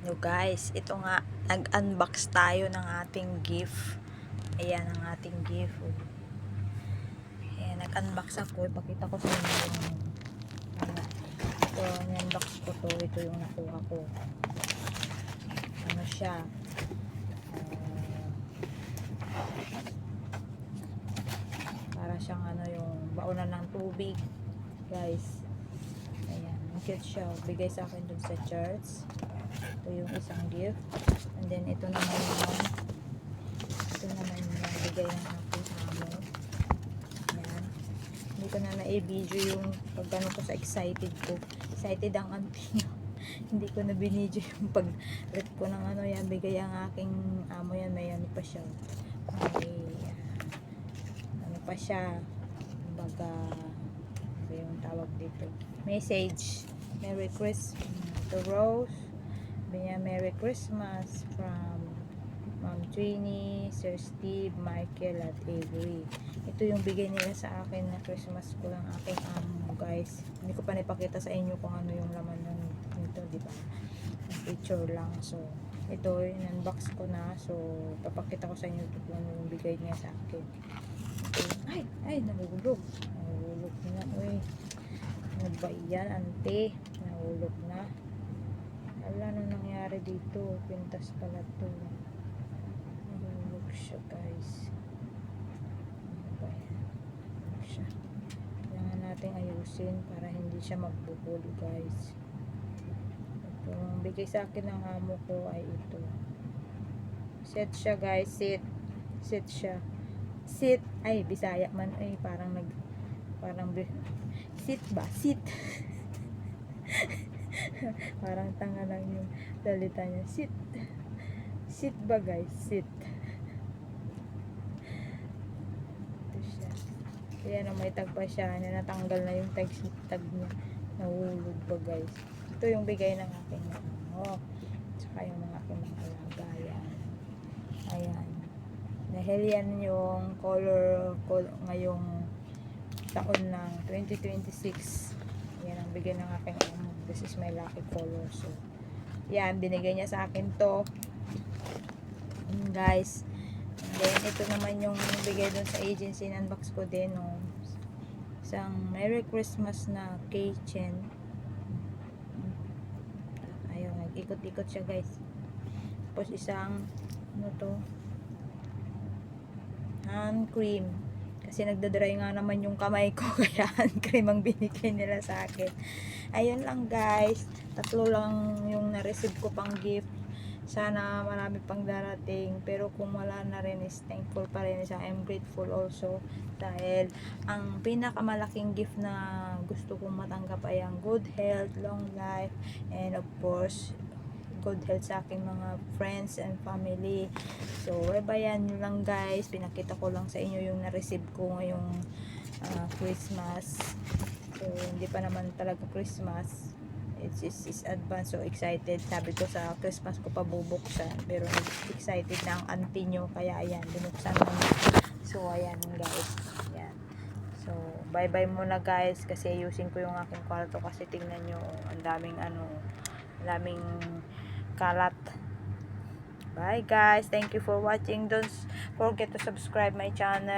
So guys, ito nga, nag-unbox tayo ng ating gift. Ayan ang ating gift. Ayan, nag-unbox ako. Ipakita ko sa inyo yung ito, in-unbox ko to. Ito yung nakuha ko. Ano siya? Para siyang ano yung baunan ng tubig. Guys. Ayan, ang cute siya. Bigay sa akin dun sa church. Ito yung isang gift. And then ito naman yung bigay ng aking amo. Ayan. Hindi ko na na-video yung pag ko sa excited ko. Excited ang auntie niya. Hindi ko na binidyo yung pag-rip ko ng ano yan. Bigay ang aking amo yan. May ano pa siya. May ano pa siya. Baga ano yung tawag dito. Message. Merry Christmas to Rose. Merry Christmas from Ma'am Trini, Sir Steve, Michael at Avery. Ito yung bigay nila sa akin na Christmas ko lang aking amo, guys. Hindi ko pa napakita sa inyo kung ano yung laman nito, di ba? Picture lang. So, ito in-unbox ko na. So, papakita ko sa inyo kung ano yung bigay niya sa akin. Okay. Ay, nahulog. Nahulog na, uy. Ano ba yan, ante? Nahulog na. Wala nang nangyari dito. Pintas pala to. Nahulog siya, guys. Ano ba yan? Ano siya? Kailangan natin ayusin para hindi siya magbubulo, guys. Ito. Ang bigay sa akin ng amo ko ay ito. Sit siya, guys. Sit. Sit siya. Sit. Ay, Bisaya man. Ay, parang sit ba? Sit. Parang tanga lang yung salita niya. Sit. Sit ba, guys? Sit. Ito siya. Ayan, may tag pa siya. Natanggal na yung tag niya. Nahulog ba, guys? Ito yung bigay ng aking amo. Tsaka yung mga aking mga alaga. Ayan. Dahil yan yung color ngayong taon ng 2026. Yan ang bigay ng aking amo. This is my lucky color. So, yan, binigay niya sa akin to. Guys. And then, ito naman yung bigay dun sa agency. Unbox ko din, no. Isang Merry Christmas na keychain. Ayun, nag-ikot-ikot siya, guys. Tapos, isang, ano to? Hand cream. Kasi nagdadry nga naman yung kamay ko. Kaya hand cream ang binigay nila sa akin. Ayun lang, guys. 3 lang yung na-receive ko pang gift. Sana marami pang darating. Pero kung wala na rin is thankful pa rin. I'm grateful also. Dahil ang pinakamalaking gift na gusto kong matanggap ay ang good health, long life, and of course, good health sa aking mga friends and family. So, yan lang, guys. Pinakita ko lang sa inyo yung na-receive ko ngayong Christmas. So, hindi pa naman talaga Christmas. It's advance. So, excited. Sabi ko sa Christmas ko pa bubuksan. Pero excited na ang auntie nyo. Kaya, ayan. Binuksan na niya. So, ayan, guys. Ayan. So, bye-bye muna, guys. Kasi ayusin ko yung aking kwarto. Kasi tingnan nyo, ang daming kalat. Bye, guys. Thank you for watching. Don't forget to subscribe my channel.